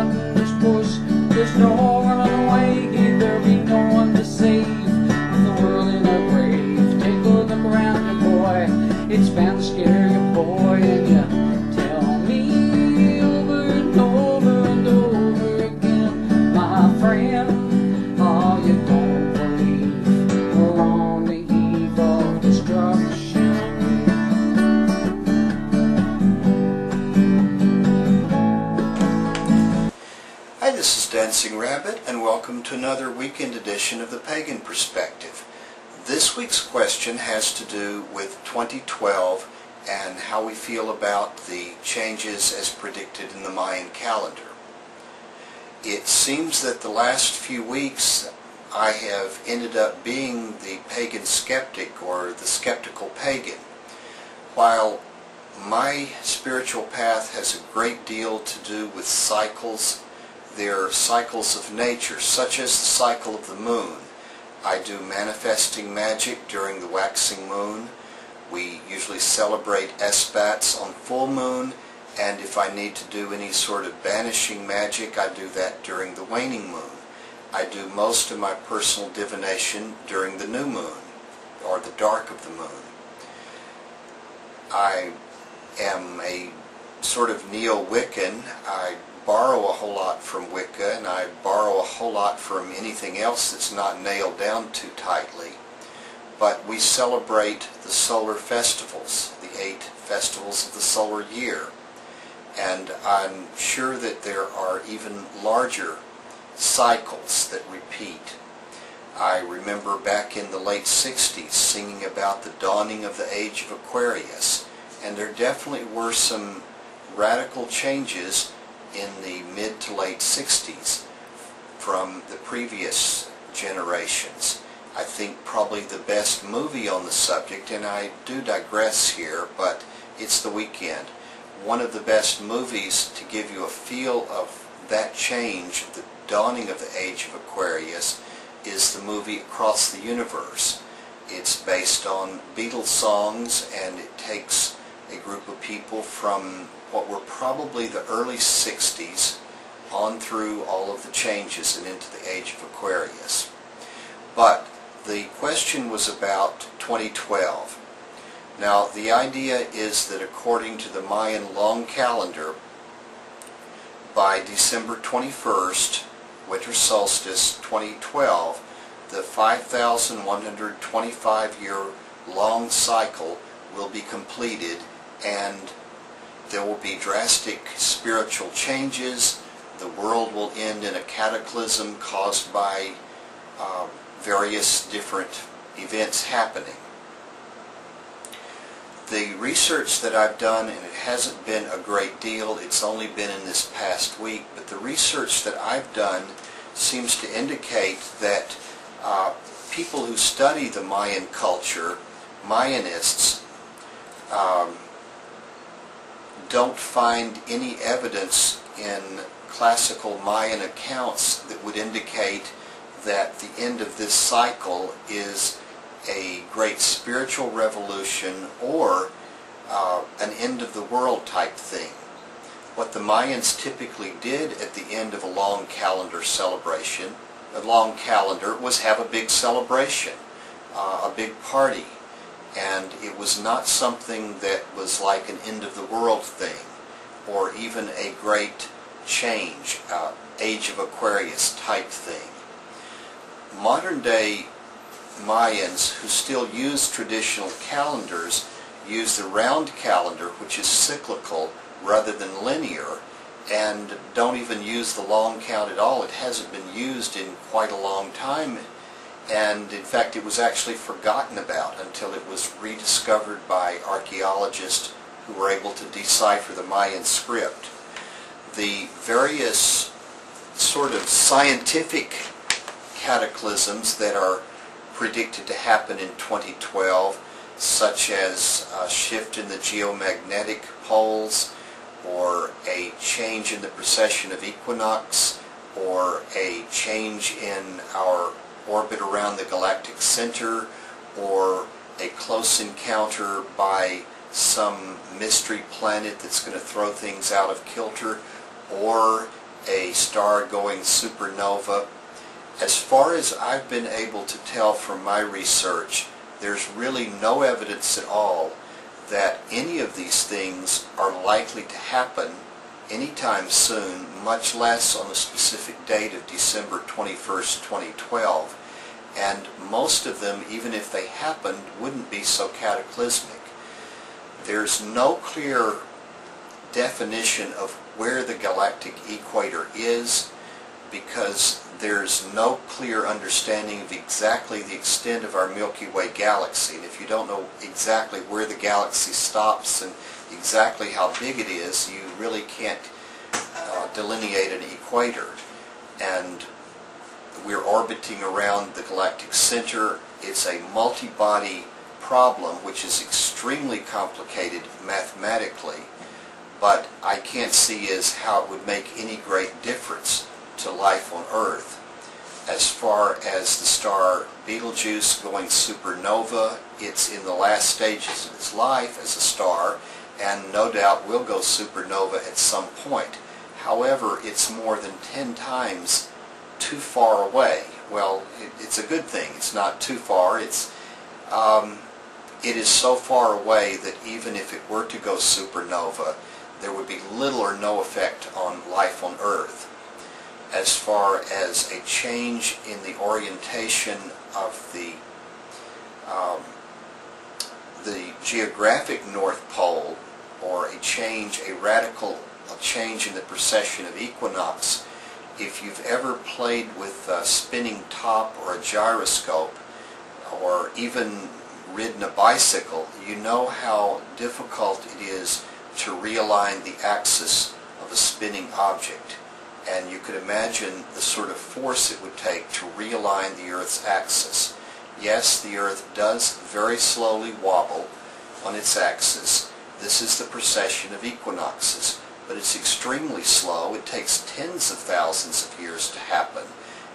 button is pushed, there's no running away, there be no one to save. With the world in a grave, take a look around you, boy. It's bound to scare you, boy, and you tell me over and over and over again, my friend, oh, you don't believe we're on the eve of destruction. Hi, this is Dancing Rabbit, and welcome to another weekend edition of the Pagan Perspective. This week's question has to do with 2012 and how we feel about the changes as predicted in the Mayan calendar. It seems that the last few weeks I have ended up being the pagan skeptic, or the skeptical pagan. While my spiritual path has a great deal to do with cycles, there are cycles of nature, such as the cycle of the moon. I do manifesting magic during the waxing moon. We usually celebrate Esbats on full moon, and if I need to do any sort of banishing magic, I do that during the waning moon. I do most of my personal divination during the new moon, or the dark of the moon. I am a sort of neo-Wiccan. I borrow a whole lot from Wicca, and I borrow a whole lot from anything else that's not nailed down too tightly. But we celebrate the solar festivals, the 8 festivals of the solar year. And I'm sure that there are even larger cycles that repeat. I remember back in the late 60s singing about the dawning of the age of Aquarius, and there definitely were some radical changes in the mid to late 60s from the previous generations. I think probably the best movie on the subject, and I do digress here, but it's The Weekend. One of the best movies to give you a feel of that change, the dawning of the age of Aquarius, is the movie Across the Universe. It's based on Beatles songs, and it takes a group of people from what were probably the early 60s on through all of the changes and into the age of Aquarius. But the question was about 2012. Now, the idea is that according to the Mayan long calendar, by December 21st, winter solstice 2012, the 5,125-year long cycle will be completed, and there will be drastic spiritual changes. The world will end in a cataclysm caused by various different events happening. The research that I've done, and it hasn't been a great deal, it's only been in this past week, but the research that I've done seems to indicate that people who study the Mayan culture, Mayanists, don't find any evidence in classical Mayan accounts that would indicate that the end of this cycle is a great spiritual revolution or an end of the world type thing. What the Mayans typically did at the end of a long calendar celebration, a long calendar, was have a big celebration, a big party. And it was not something that was like an end of the world thing, or even a great change, age of Aquarius type thing. Modern day Mayans who still use traditional calendars use the round calendar, which is cyclical rather than linear, and don't even use the long count at all. It hasn't been used in quite a long time. And in fact, it was actually forgotten about until it was rediscovered by archaeologists who were able to decipher the Mayan script. The various sort of scientific cataclysms that are predicted to happen in 2012, such as a shift in the geomagnetic poles, or a change in the precession of equinox, or a change in our orbit around the galactic center, or a close encounter by some mystery planet that's going to throw things out of kilter, or a star going supernova. As far as I've been able to tell from my research, there's really no evidence at all that any of these things are likely to happen anytime soon, much less on the specific date of December 21st, 2012. And most of them, even if they happened, wouldn't be so cataclysmic. There's no clear definition of where the galactic equator is, because there's no clear understanding of exactly the extent of our Milky Way galaxy. And if you don't know exactly where the galaxy stops and exactly how big it is, you really can't delineate an equator. And we're orbiting around the galactic center. It's a multi-body problem, which is extremely complicated mathematically, but I can't see as how it would make any great difference to life on Earth. As far as the star Betelgeuse going supernova, it's in the last stages of its life as a star, and no doubt will go supernova at some point. However, it's more than 10 times too far away. Well, it's a good thing. It's not too far. It is so far away that even if it were to go supernova, there would be little or no effect on life on Earth. As far as a change in the orientation of the geographic North Pole, or a radical change in the precession of equinox, if you've ever played with a spinning top or a gyroscope, or even ridden a bicycle, you know how difficult it is to realign the axis of a spinning object. And you could imagine the sort of force it would take to realign the Earth's axis. Yes, the Earth does very slowly wobble on its axis. This is the precession of equinoxes, but it's extremely slow. It takes tens of thousands of years to happen.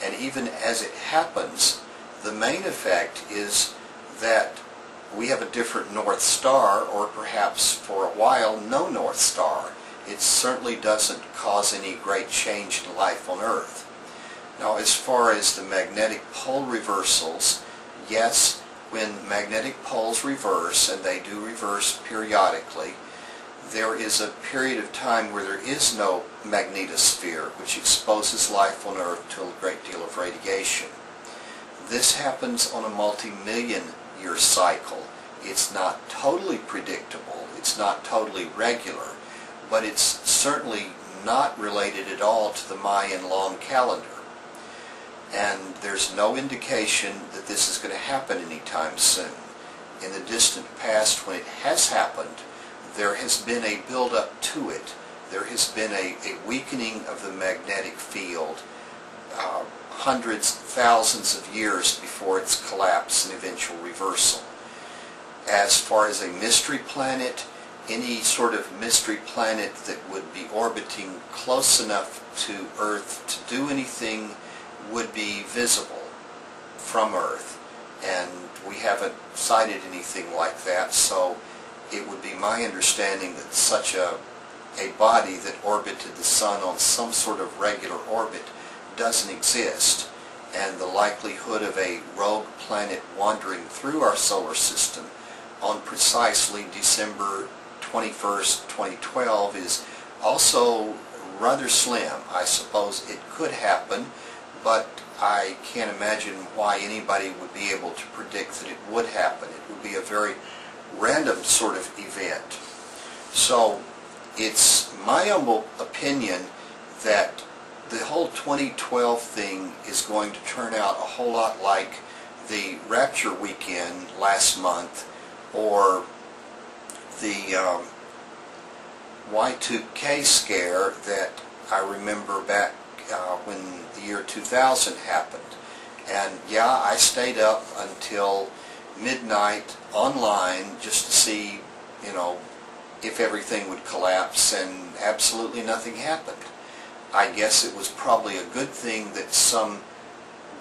And even as it happens, the main effect is that we have a different North Star, or perhaps for a while no North Star. It certainly doesn't cause any great change in life on Earth. Now, as far as the magnetic pole reversals, yes, when magnetic poles reverse, and they do reverse periodically, there is a period of time where there is no magnetosphere, which exposes life on Earth to a great deal of radiation. This happens on a multi-million-year cycle. It's not totally predictable, it's not totally regular, but it's certainly not related at all to the Mayan long calendar. And there's no indication that this is going to happen anytime soon. In the distant past, when it has happened, there has been a build-up to it. There has been a weakening of the magnetic field, hundreds, thousands of years before its collapse and eventual reversal. As far as a mystery planet, any sort of mystery planet that would be orbiting close enough to Earth to do anything would be visible from Earth, and we haven't sighted anything like that, so it would be my understanding that such a body that orbited the Sun on some sort of regular orbit doesn't exist, and the likelihood of a rogue planet wandering through our solar system on precisely December 21st, 2012 is also rather slim. I suppose it could happen, but I can't imagine why anybody would be able to predict that it would happen. It would be a very random sort of event. So it's my humble opinion that the whole 2012 thing is going to turn out a whole lot like the Rapture weekend last month, or the Y2K scare that I remember back when the year 2000 happened. And yeah, I stayed up until midnight online just to see, if everything would collapse, and absolutely nothing happened. I guess it was probably a good thing that some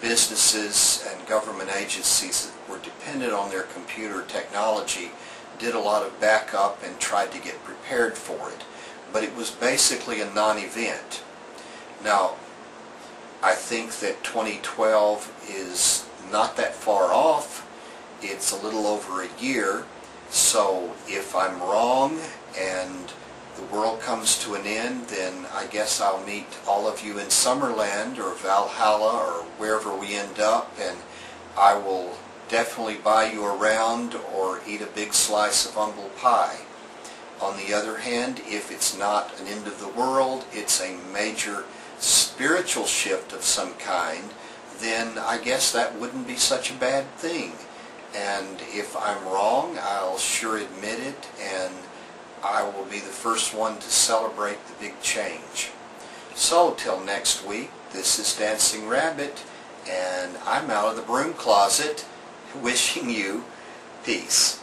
businesses and government agencies that were dependent on their computer technology did a lot of backup and tried to get prepared for it. But it was basically a non-event. Now, I think that 2012 is not that far off. It's a little over a year. So if I'm wrong and the world comes to an end, then I guess I'll meet all of you in Summerland or Valhalla or wherever we end up, and I will definitely buy you around or eat a big slice of humble pie. On the other hand, if it's not an end of the world, it's a major spiritual shift of some kind, then I guess that wouldn't be such a bad thing. And if I'm wrong, I'll sure admit it, and I will be the first one to celebrate the big change. So, till next week, this is Dancing Rabbit, and I'm out of the broom closet wishing you peace.